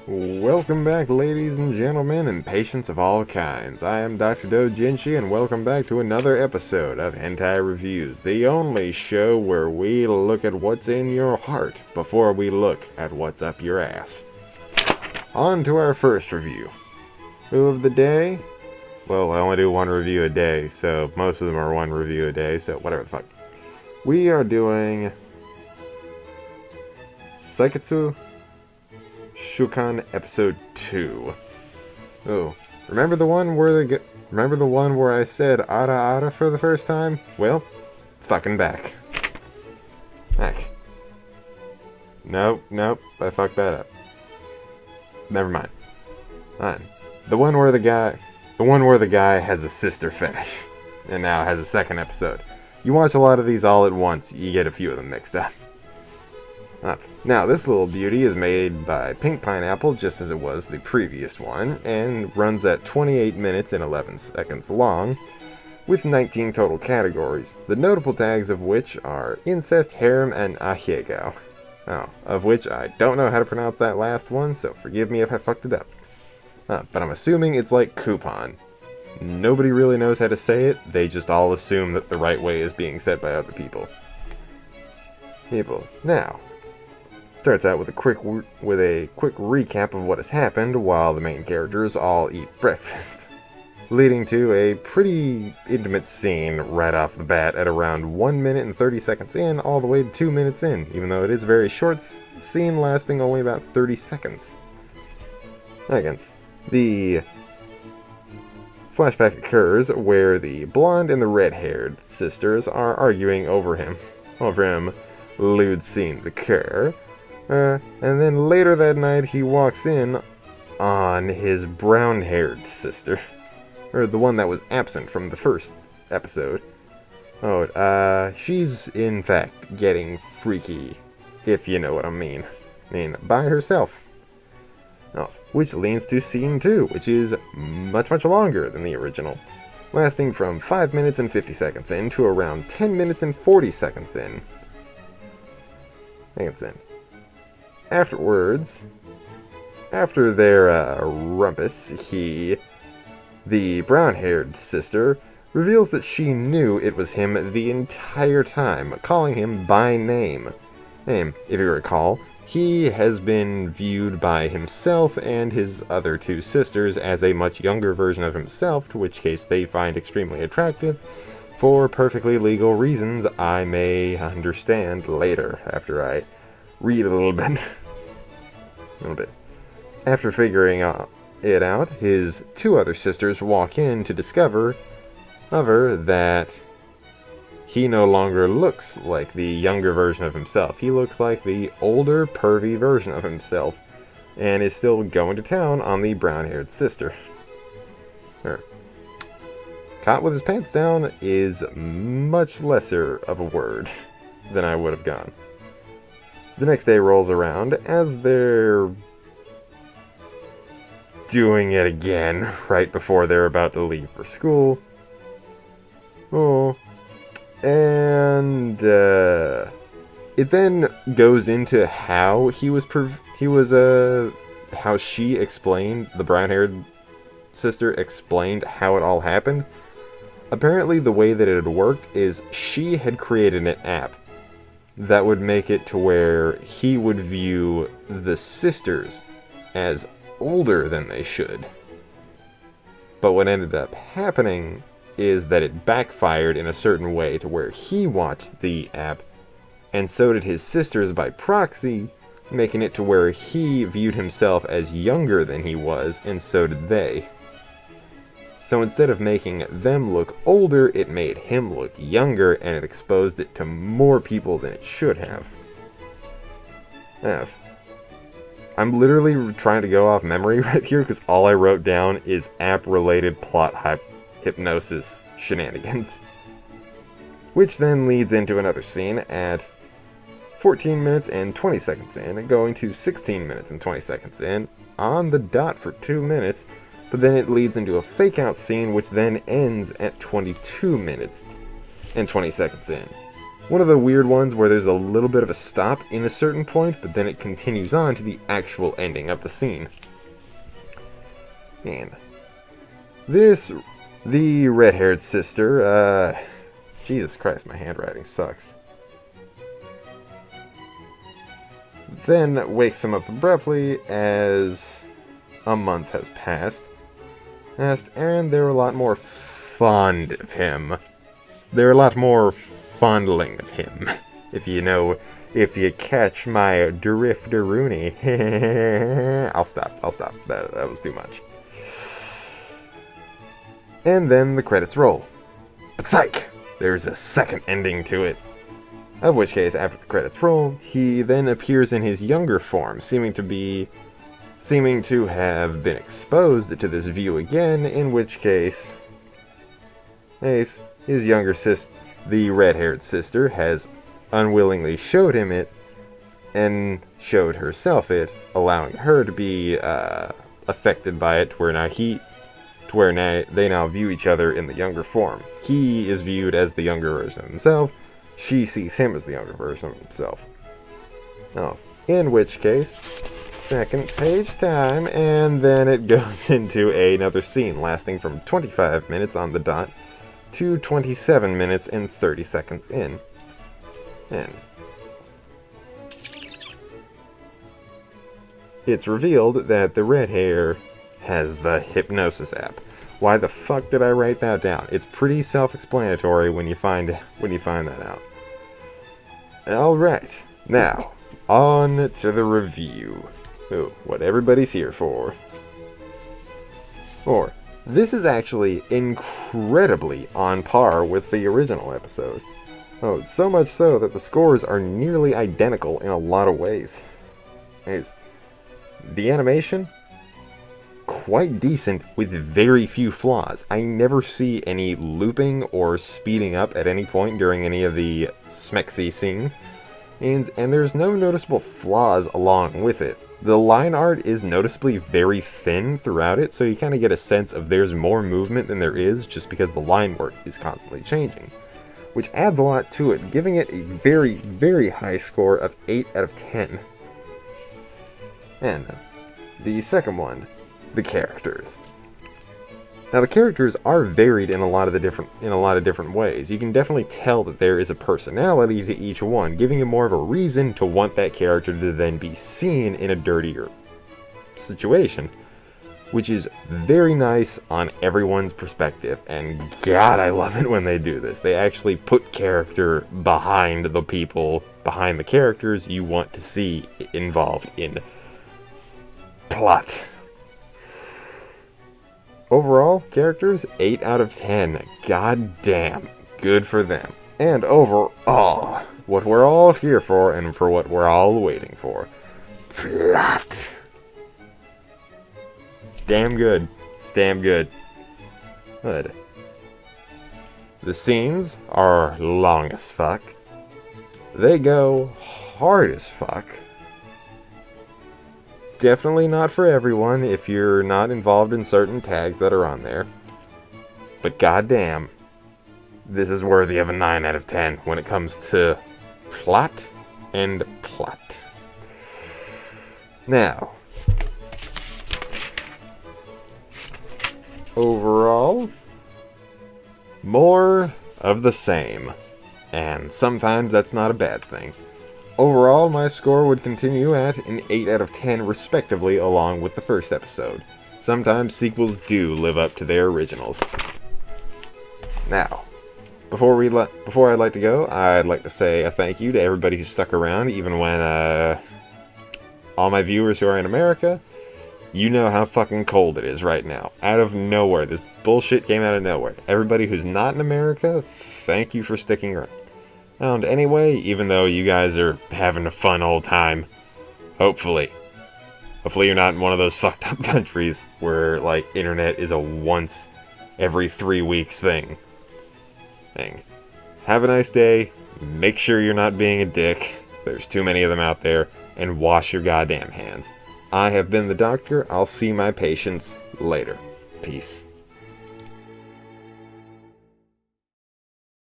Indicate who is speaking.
Speaker 1: Welcome back, ladies and gentlemen, and patients of all kinds. I am Dr. Doujinshi, and welcome back to another episode of Hentai Reviews, the only show where we look at what's in your heart before we look at what's up your ass. On to our first review. Who of the day? Well, I only do one review a day, so most of them are one review a day, so whatever the fuck. We are doing Seikatsu Shuukan Episode 2. Oh, remember the one where I said Ara.exe for the first time? Well, it's fucking back. Heck. Nope, I fucked that up. Never mind. Fine. The one where the guy has a sister fetish, and now has a second episode. You watch a lot of these all at once, you get a few of them mixed up. Now, this little beauty is made by Pink Pineapple, just as it was the previous one, and runs at 28 minutes and 11 seconds long, with 19 total categories, the notable tags of which are incest, harem, and ahegao. Of which I don't know how to pronounce that last one, so forgive me if I fucked it up. But I'm assuming it's like coupon. Nobody really knows how to say it, they just all assume that the right way is being said by other people. Now, starts out with a quick recap of what has happened while the main characters all eat breakfast, leading to a pretty intimate scene right off the bat at around 1 minute and 30 seconds in, all the way to 2 minutes in, even though it is a very short scene lasting only about 30 seconds. The flashback occurs where the blonde and the red-haired sisters are arguing over him. Lewd scenes occur. And then later that night he walks in on his brown-haired sister. Or the one that was absent from the first episode. She's in fact getting freaky, if you know what I mean. By herself. Which leads to scene 2, which is much longer than the original. Lasting from 5 minutes and 50 seconds in to around 10 minutes and 40 seconds in. Afterwards, after their rumpus, the brown-haired sister, reveals that she knew it was him the entire time, calling him by name. If you recall, he has been viewed by himself and his other two sisters as a much younger version of himself, to which case they find extremely attractive, for perfectly legal reasons I may understand later, after I read a little bit. After figuring it out, his two other sisters walk in to discover that he no longer looks like the younger version of himself. He looks like the older, pervy version of himself, and is still going to town on the brown-haired sister. Caught with his pants down is much lesser of a word than I would have gone. The next day rolls around as they're doing it again right before they're about to leave for school. And it then goes into how how she explained, the brown-haired sister explained how it all happened. Apparently the way that it had worked is she had created an app that would make it to where he would view the sisters as older than they should. But what ended up happening is that it backfired in a certain way to where he watched the app, and so did his sisters by proxy, making it to where he viewed himself as younger than he was, and so did they. So instead of making them look older, it made him look younger, and it exposed it to more people than it should have. I'm literally trying to go off memory right here, because all I wrote down is app-related plot hypnosis shenanigans. Which then leads into another scene at 14 minutes and 20 seconds in, going to 16 minutes and 20 seconds in, on the dot for 2 minutes, but then it leads into a fake-out scene which then ends at 22 minutes and 20 seconds in. One of the weird ones where there's a little bit of a stop in a certain point, but then it continues on to the actual ending of the scene. And the red-haired sister, Jesus Christ, my handwriting sucks. Then wakes him up abruptly as a month has passed, and they're a lot more fond of him. They're a lot more fondling of him, if you catch my drifteroonie. I'll stop. That was too much. And then the credits roll. But psych! There's a second ending to it. Of which case, after the credits roll, he then appears in his younger form, seeming to have been exposed to this view again, in which case his younger sister, the red-haired sister, has unwillingly showed him it, and showed herself it, allowing her to be affected by it, where they now view each other in the younger form. He is viewed as the younger version of himself. She sees him as the younger version of himself. Oh, in which case, second page time, and then it goes into another scene lasting from 25 minutes on the dot to 27 minutes and 30 seconds in. And it's revealed that the red hair has the hypnosis app. Why the fuck did I write that down? It's pretty self-explanatory when you find that out. Alright, now, on to the review. Oh, what everybody's here for. This is actually incredibly on par with the original episode. Oh, so much so that the scores are nearly identical in a lot of ways. The animation, quite decent with very few flaws. I never see any looping or speeding up at any point during any of the smexy scenes, and there's no noticeable flaws along with it. The line art is noticeably very thin throughout it, so you kind of get a sense of there's more movement than there is just because the line work is constantly changing, which adds a lot to it, giving it a very, very high score of 8 out of 10. And the second one, the characters. Now the characters are varied in a lot of different ways. You can definitely tell that there is a personality to each one, giving you more of a reason to want that character to then be seen in a dirtier situation, which is very nice on everyone's perspective. And God, I love it when they do this. They actually put character behind the people, behind the characters you want to see involved in plot. Overall, characters, 8 out of 10. God damn, good for them. And overall, what we're all here for and for what we're all waiting for. Plot. It's damn good. It's damn good. Good. The scenes are long as fuck. They go hard as fuck. Definitely not for everyone if you're not involved in certain tags that are on there. But goddamn, this is worthy of a 9 out of 10 when it comes to plot and plot. Now, overall, more of the same. And sometimes that's not a bad thing. Overall, my score would continue at an 8 out of 10 respectively along with the first episode. Sometimes sequels do live up to their originals. Now, before I'd like to go, I'd like to say a thank you to everybody who stuck around, even when all my viewers who are in America, you know how fucking cold it is right now. Out of nowhere, this bullshit came out of nowhere. Everybody who's not in America, thank you for sticking around. And anyway, even though you guys are having a fun old time, hopefully you're not in one of those fucked up countries where, like, internet is a once every 3 weeks thing. Have a nice day, make sure you're not being a dick, there's too many of them out there, and wash your goddamn hands. I have been the doctor, I'll see my patients later. Peace.